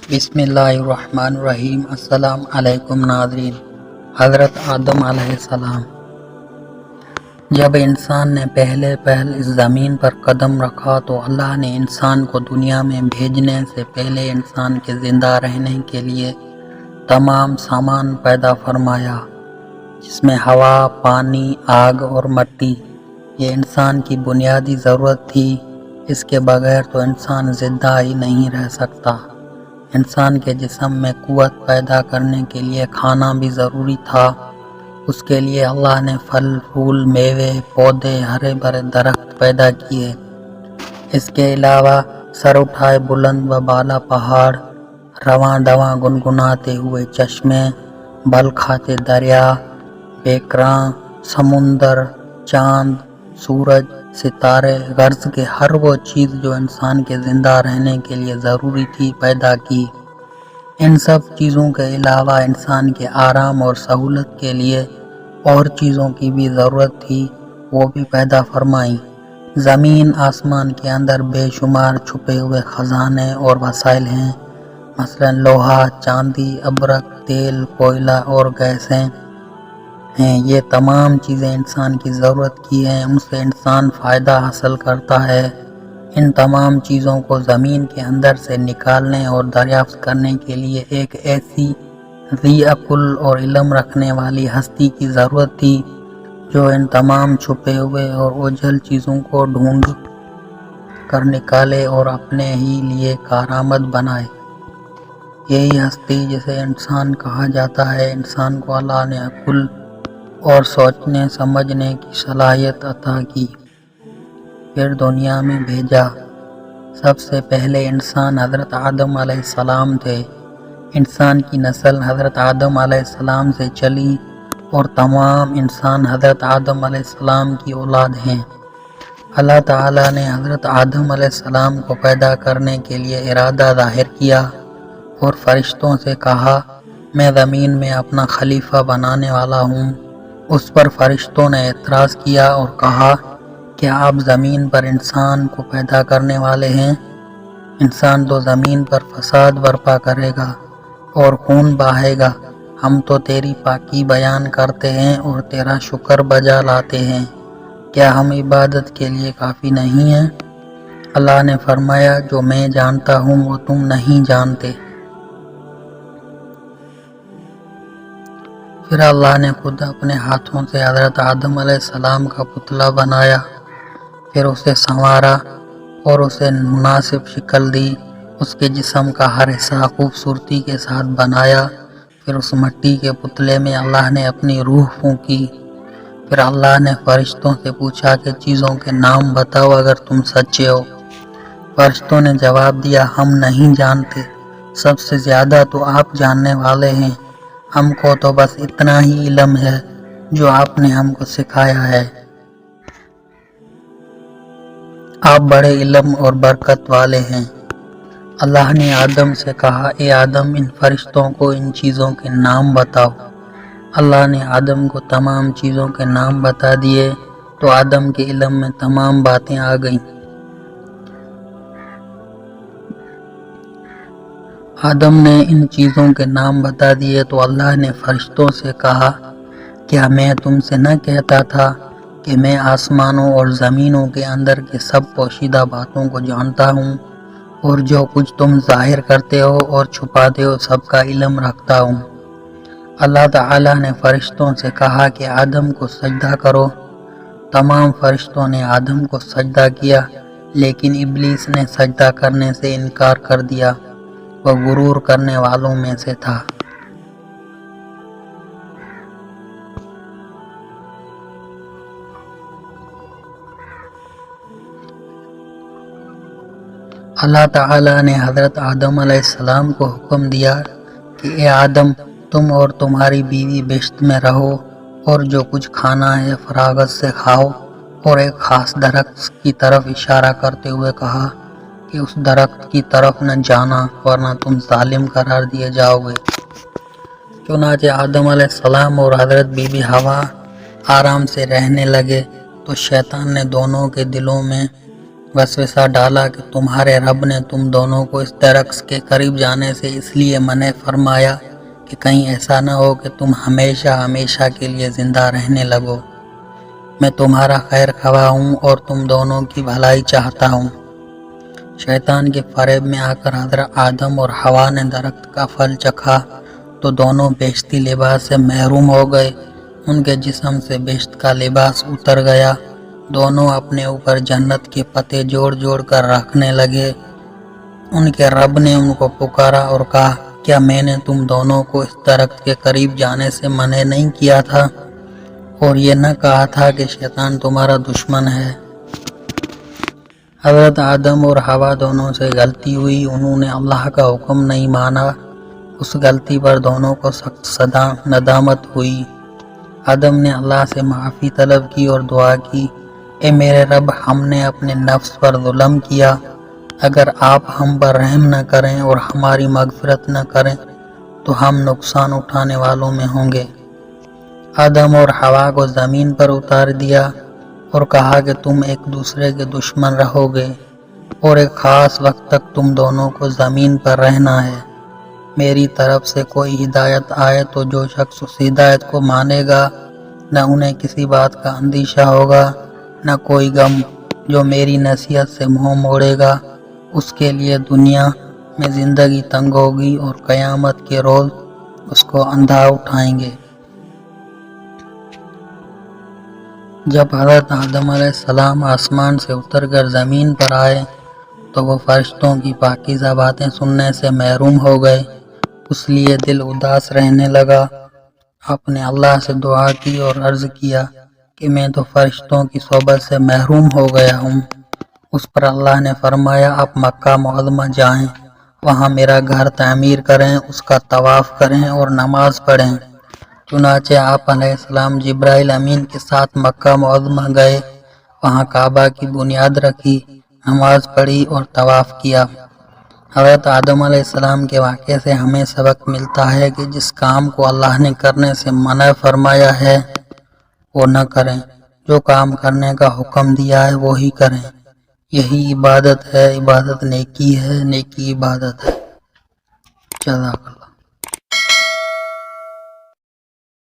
بسم اللہ الرحمن الرحیم۔ السلام علیکم ناظرین۔ حضرت آدم علیہ السلام جب انسان نے پہلے اس زمین پر قدم رکھا تو اللہ نے انسان کو دنیا میں بھیجنے سے پہلے انسان کے زندہ رہنے کے لیے تمام سامان پیدا فرمایا، جس میں ہوا، پانی، آگ اور مٹی۔ یہ انسان کی بنیادی ضرورت تھی، اس کے بغیر تو انسان زندہ ہی نہیں رہ سکتا۔ انسان کے جسم میں قوت پیدا کرنے کے لیے کھانا بھی ضروری تھا۔ اس کے لیے اللہ نے پھل، پھول، میوے، پودے، ہرے بھرے درخت پیدا کیے۔ اس کے علاوہ سر اٹھائے بلند و بالا پہاڑ، رواں دواں گنگناتے ہوئے چشمے، بل کھاتے دریا، بیکراں سمندر، چاند، سورج، ستارے، غرض کے ہر وہ چیز جو انسان کے زندہ رہنے کے لیے ضروری تھی پیدا کی۔ ان سب چیزوں کے علاوہ انسان کے آرام اور سہولت کے لیے اور چیزوں کی بھی ضرورت تھی، وہ بھی پیدا فرمائی۔ زمین آسمان کے اندر بے شمار چھپے ہوئے خزانے اور وسائل ہیں، مثلا لوہا، چاندی، ابرک، تیل، کوئلہ اور گیسیں ہیں۔ یہ تمام چیزیں انسان کی ضرورت کی ہیں، ان سے انسان فائدہ حاصل کرتا ہے۔ ان تمام چیزوں کو زمین کے اندر سے نکالنے اور دریافت کرنے کے لیے ایک ایسی ذی عقل اور علم رکھنے والی ہستی کی ضرورت تھی جو ان تمام چھپے ہوئے اور اوجھل چیزوں کو ڈھونڈ کر نکالے اور اپنے ہی لیے کارآمد بنائے۔ یہی ہستی جسے انسان کہا جاتا ہے، انسان کو اللہ نے عقل اور سوچنے سمجھنے کی صلاحیت عطا کی، پھر دنیا میں بھیجا۔ سب سے پہلے انسان حضرت آدم علیہ السلام تھے۔ انسان کی نسل حضرت آدم علیہ السلام سے چلی اور تمام انسان حضرت آدم علیہ السلام کی اولاد ہیں۔ اللہ تعالیٰ نے حضرت آدم علیہ السلام کو پیدا کرنے کے لیے ارادہ ظاہر کیا اور فرشتوں سے کہا، میں زمین میں اپنا خلیفہ بنانے والا ہوں۔ اس پر فرشتوں نے اعتراض کیا اور کہا، کیا آپ زمین پر انسان کو پیدا کرنے والے ہیں؟ انسان تو زمین پر فساد برپا کرے گا اور خون بہائے گا۔ ہم تو تیری پاکی بیان کرتے ہیں اور تیرا شکر بجا لاتے ہیں، کیا ہم عبادت کے لیے کافی نہیں ہیں؟ اللہ نے فرمایا، جو میں جانتا ہوں وہ تم نہیں جانتے۔ پھر اللہ نے خود اپنے ہاتھوں سے حضرت آدم علیہ السلام کا پتلا بنایا، پھر اسے سنوارا اور اسے مناسب شکل دی۔ اس کے جسم کا ہر حصہ خوبصورتی کے ساتھ بنایا۔ پھر اس مٹی کے پتلے میں اللہ نے اپنی روح پھونکی۔ پھر اللہ نے فرشتوں سے پوچھا کہ چیزوں کے نام بتاؤ اگر تم سچے ہو۔ فرشتوں نے جواب دیا، ہم نہیں جانتے، سب سے زیادہ تو آپ جاننے والے ہیں۔ ہم کو تو بس اتنا ہی علم ہے جو آپ نے ہم کو سکھایا ہے۔ آپ بڑے علم اور برکت والے ہیں۔ اللہ نے آدم سے کہا، اے آدم، ان فرشتوں کو ان چیزوں کے نام بتاؤ۔ اللہ نے آدم کو تمام چیزوں کے نام بتا دیے تو آدم کے علم میں تمام باتیں آ گئیں۔ آدم نے ان چیزوں کے نام بتا دیے تو اللہ نے فرشتوں سے کہا، کیا میں تم سے نہ کہتا تھا کہ میں آسمانوں اور زمینوں کے اندر کے سب پوشیدہ باتوں کو جانتا ہوں اور جو کچھ تم ظاہر کرتے ہو اور چھپاتے ہو سب کا علم رکھتا ہوں۔ اللہ تعالیٰ نے فرشتوں سے کہا کہ آدم کو سجدہ کرو۔ تمام فرشتوں نے آدم کو سجدہ کیا، لیکن ابلیس نے سجدہ کرنے سے انکار کر دیا، وہ غرور کرنے والوں میں سے تھا۔ اللہ تعالیٰ نے حضرت آدم علیہ السلام کو حکم دیا کہ اے آدم، تم اور تمہاری بیوی بہشت میں رہو اور جو کچھ کھانا ہے فراغت سے کھاؤ، اور ایک خاص درخت کی طرف اشارہ کرتے ہوئے کہا کہ اس درخت کی طرف نہ جانا ورنہ تم ظالم قرار دیے جاؤ گے۔ چنانچہ آدم علیہ السلام اور حضرت بی بی حوا آرام سے رہنے لگے تو شیطان نے دونوں کے دلوں میں وسوسہ ڈالا کہ تمہارے رب نے تم دونوں کو اس درخت کے قریب جانے سے اس لیے منع فرمایا کہ کہیں ایسا نہ ہو کہ تم ہمیشہ ہمیشہ کے لیے زندہ رہنے لگو۔ میں تمہارا خیر خواہ ہوں اور تم دونوں کی بھلائی چاہتا ہوں۔ شیطان کے فریب میں آ کر حضرت آدم اور حوا نے درخت کا پھل چکھا تو دونوں بیشتی لباس سے محروم ہو گئے۔ ان کے جسم سے بیشت کا لباس اتر گیا۔ دونوں اپنے اوپر جنت کے پتے جوڑ جوڑ کر رکھنے لگے۔ ان کے رب نے ان کو پکارا اور کہا، کیا میں نے تم دونوں کو اس درخت کے قریب جانے سے منع نہیں کیا تھا؟ اور یہ نہ کہا تھا کہ شیطان تمہارا دشمن ہے؟ حضرت آدم اور حوا دونوں سے غلطی ہوئی، انہوں نے اللہ کا حکم نہیں مانا۔ اس غلطی پر دونوں کو سخت ندامت ہوئی۔ آدم نے اللہ سے معافی طلب کی اور دعا کی، اے میرے رب، ہم نے اپنے نفس پر ظلم کیا۔ اگر آپ ہم پر رحم نہ کریں اور ہماری مغفرت نہ کریں تو ہم نقصان اٹھانے والوں میں ہوں گے۔ آدم اور حوا کو زمین پر اتار دیا اور کہا کہ تم ایک دوسرے کے دشمن رہو گے اور ایک خاص وقت تک تم دونوں کو زمین پر رہنا ہے۔ میری طرف سے کوئی ہدایت آئے تو جو شخص اس ہدایت کو مانے گا نہ انہیں کسی بات کا اندیشہ ہوگا نہ کوئی غم۔ جو میری نصیحت سے منہ موڑے گا اس کے لیے دنیا میں زندگی تنگ ہوگی اور قیامت کے روز اس کو اندھا اٹھائیں گے۔ جب حضرت آدم علیہ السلام آسمان سے اتر کر زمین پر آئے تو وہ فرشتوں کی پاکیزہ باتیں سننے سے محروم ہو گئے، اس لیے دل اداس رہنے لگا۔ آپ نے اللہ سے دعا کی اور عرض کیا کہ میں تو فرشتوں کی صحبت سے محروم ہو گیا ہوں۔ اس پر اللہ نے فرمایا، آپ مکہ معظمہ جائیں، وہاں میرا گھر تعمیر کریں، اس کا طواف کریں اور نماز پڑھیں۔ چنانچہ آپ علیہ السلام جبرائیل امین کے ساتھ مکہ معظمہ گئے، وہاں کعبہ کی بنیاد رکھی، نماز پڑھی اور طواف کیا۔ حضرت آدم علیہ السلام کے واقعے سے ہمیں سبق ملتا ہے کہ جس کام کو اللہ نے کرنے سے منع فرمایا ہے وہ نہ کریں، جو کام کرنے کا حکم دیا ہے وہی کریں۔ یہی عبادت ہے، عبادت نیکی ہے، نیکی عبادت ہے۔ جزاک اللہ۔